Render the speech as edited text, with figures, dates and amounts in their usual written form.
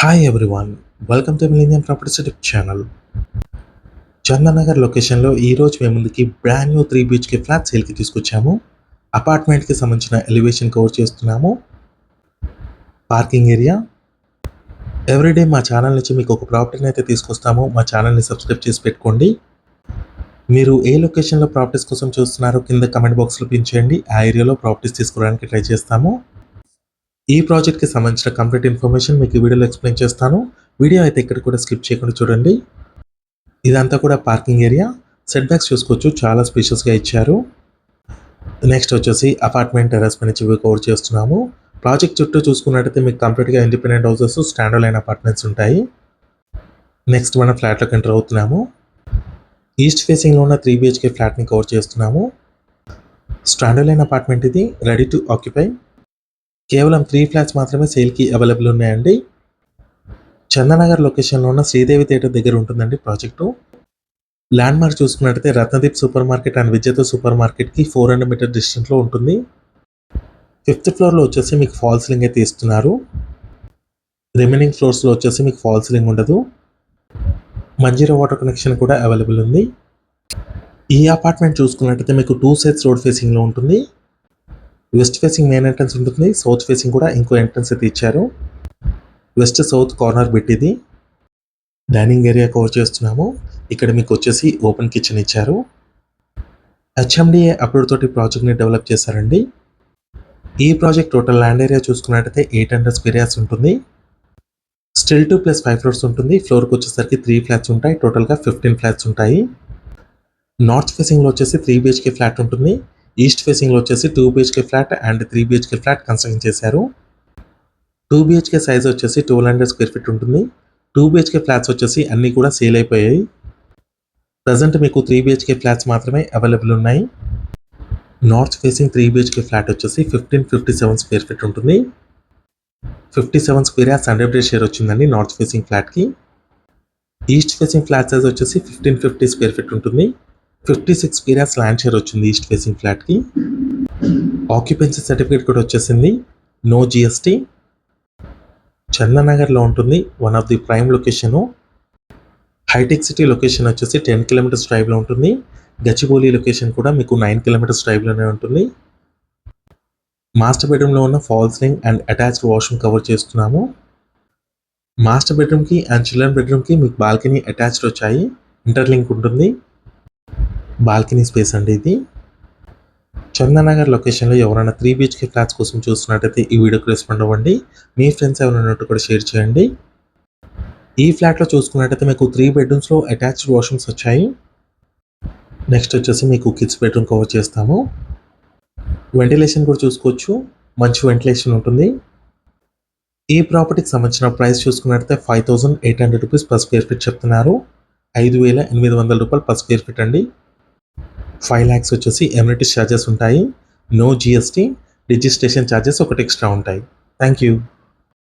Hi everyone, welcome to millennium properties YouTube channel. Chandanagar లొకేషన్లో ఈరోజు మేము ముందుకి బ్రాండ్ న్యూ 3 BHK ఫ్లాట్ సేల్కి తీసుకొచ్చాము. అపార్ట్మెంట్కి సంబంధించిన ఎలివేషన్ కవర్ చేస్తున్నాము. Parking area. ఎవ్రీడే మా ఛానల్ నుంచి మీకు ఒక ప్రాపర్టీని అయితే తీసుకొస్తాము. మా ఛానల్ని సబ్స్క్రైబ్ చేసి పెట్టుకోండి. మీరు ఏ లొకేషన్లో ప్రాపర్టీస్ కోసం చూస్తున్నారో కింద కమెంట్ బాక్స్లో పిన్ చేయండి. ఆ ఏరియాలో ప్రాపర్టీస్ తీసుకోవడానికి ట్రై చేస్తాము. ఈ ప్రాజెక్ట్కి సంబంధించిన కంప్లీట్ ఇన్ఫర్మేషన్ మీకు ఈ వీడియోలో ఎక్స్ప్లెయిన్ చేస్తాను. వీడియో అయితే ఇక్కడ కూడా స్కిప్ చేయకుండా చూడండి. ఇదంతా కూడా పార్కింగ్ ఏరియా. సెట్ బ్యాక్స్ చూసుకోవచ్చు, చాలా స్పేషియస్గా ఇచ్చారు. నెక్స్ట్ వచ్చేసి అపార్ట్మెంట్ టెర్రస్ పై నుంచి కవర్ చేస్తున్నాము. ప్రాజెక్ట్ చుట్టూ చూసుకున్నట్టయితే మీకు కంప్లీట్గా independent houses, stand align apartments ఉంటాయి. నెక్స్ట్ మనం ఫ్లాట్లోకి ఎంటర్ అవుతున్నాము. ఈస్ట్ ఫేసింగ్లో ఉన్న 3 BHK ఫ్లాట్ని కవర్ చేస్తున్నాము. స్టాండ్ అలైన్ అపార్ట్మెంట్ ఇది, రెడీ టు ఆక్యుపై. కేవలం 3 ఫ్లాట్స్ మాత్రమే సేల్కి అవైలబుల్ ఉన్నాయండి. చందనగర్ లొకేషన్లో ఉన్న శ్రీదేవి థియేటర్ దగ్గర ఉంటుందండి ప్రాజెక్టు. ల్యాండ్ మార్క్ చూసుకున్నట్టయితే రత్నదీప్ సూపర్ మార్కెట్ అండ్ విజేత సూపర్ మార్కెట్కి 400 మీటర్ డిస్టెన్స్లో ఉంటుంది. 5th ఫ్లోర్లో వచ్చేసి మీకు ఫాల్ సీలింగ్ అయితే ఇస్తున్నారు. రిమైనింగ్ ఫ్లోర్స్లో వచ్చేసి మీకు ఫాల్ సీలింగ్ ఉండదు. మంజీరా వాటర్ కనెక్షన్ కూడా అవైలబుల్ ఉంది. ఈ అపార్ట్మెంట్ చూసుకున్నట్టయితే మీకు 2 సైడ్స్ రోడ్ ఫేసింగ్లో ఉంటుంది. వెస్ట్ ఫేసింగ్ మెయిన్ ఎంట్రన్స్ ఉంటుంది, సౌత్ ఫేసింగ్ కూడా ఇంకో ఎంట్రన్స్ అయితే ఇచ్చారు. వెస్ట్ సౌత్ కార్నర్ పెట్టింది. డైనింగ్ ఏరియా కవర్ చేస్తున్నాము. ఇక్కడ మీకు వచ్చేసి ఓపెన్ కిచెన్ ఇచ్చారు. HMDA అప్రూవ్ తోటి ప్రాజెక్ట్ని డెవలప్ చేశారండి. ఈ ప్రాజెక్ట్ టోటల్ ల్యాండ్ ఏరియా చూసుకున్నట్టయితే 800 స్క్వేర్ యార్డ్స్ ఉంటుంది. స్టిల్ 2 + 5 ఫ్లోర్స్ ఉంటుంది. ఫ్లోర్కి వచ్చేసరికి 3 ఫ్లాట్స్ ఉంటాయి. టోటల్గా 15 ఫ్లాట్స్ ఉంటాయి. నార్త్ ఫేసింగ్లో వచ్చేసి 3 BHK ఫ్లాట్ ఉంటుంది. ఈస్ట్ ఫేసింగ్లో వచ్చేసి 2 BHK flat and 3 BHK flat construction చేశారు. 2 BHK సైజ్ వచ్చేసి 1200 స్క్వేర్ ఫీట్ ఉంటుంది. 2 BHK ఫ్లాట్స్ వచ్చేసి అన్నీ కూడా సేల్ అయిపోయాయి. ప్రజెంట్ మీకు 3 BHK ఫ్లాట్స్ మాత్రమే అవైలబుల్ ఉన్నాయి. నార్త్ ఫేసింగ్ 3 BHK ఫ్లాట్ వచ్చేసి 1557 స్క్వేర్ ఫీట్ ఉంటుంది. 57 స్క్వేర్ యార్డ్స్ 100% షేర్ వచ్చిందండి నార్త్ ఫేసింగ్ ఫ్లాట్కి. ఈస్ట్ ఫేసింగ్ ఫ్లాట్ సైజ్ వచ్చేసి 1550 స్క్వేర్ ఫీట్ ఉంటుంది. 56 స్క్వేర్ యార్డ్స్ ల్యాండ్ షేర్ వచ్చింది ఈస్ట్ ఫేసింగ్ ఫ్లాట్కి. ఆక్యుపెన్సీ సర్టిఫికేట్ కూడా వచ్చేసింది. No GST. చందనగర్లో ఉంటుంది. One of the prime location. హైటెక్ సిటీ లొకేషన్ వచ్చేసి 10 కిలోమీటర్స్ డ్రైవ్లో ఉంటుంది. గచ్చిబౌలి లొకేషన్ కూడా మీకు 9 కిలోమీటర్స్ డ్రైవ్లోనే ఉంటుంది. మాస్టర్ బెడ్రూమ్లో ఉన్న fall ceiling and attached washroom cover చేస్తున్నాము. మాస్టర్ బెడ్రూమ్కి అండ్ చిల్డ్రన్ బెడ్రూమ్కి మీకు బాల్కనీ అటాచ్డ్ వచ్చాయి. ఇంటర్లింక్ ఉంటుంది. బాల్కనీ స్పేస్ అండి ఇది. చందనగర్ లొకేషన్లో ఎవరైనా 3 BHK ఫ్లాట్స్ కోసం చూస్తున్నట్టయితే ఈ వీడియోకి రెస్పాండ్ అవ్వండి. మీ ఫ్రెండ్స్ ఎవరైనా ఉన్నట్టు కూడా షేర్ చేయండి. ఈ ఫ్లాట్లో చూసుకున్నట్టయితే మీకు 3 బెడ్రూమ్స్లో అటాచ్డ్ వాష్రూమ్స్ వచ్చాయి. నెక్స్ట్ వచ్చేసి మీకు కిడ్స్ బెడ్రూమ్ కవర్ చేస్తాము. వెంటిలేషన్ కూడా చూసుకోవచ్చు, మంచి వెంటిలేషన్ ఉంటుంది. ఈ ప్రాపర్టీకి సంబంధించిన ప్రైస్ చూసుకున్నట్టయితే 5800 రూపీస్ పర్ స్క్వేర్ ఫీట్ చెప్తున్నారు. 5800 రూపాయలు పర్ స్క్వేర్ ఫీట్ అండి. 5 lakhs వచ్చేసి ఎమ్యూనిటీస్ ఛార్జెస్ ఉంటాయి. నో GST. రిజిస్ట్రేషన్ ఛార్జెస్ ఒకటి ఎక్స్ట్రా ఉంటాయి. Thank you.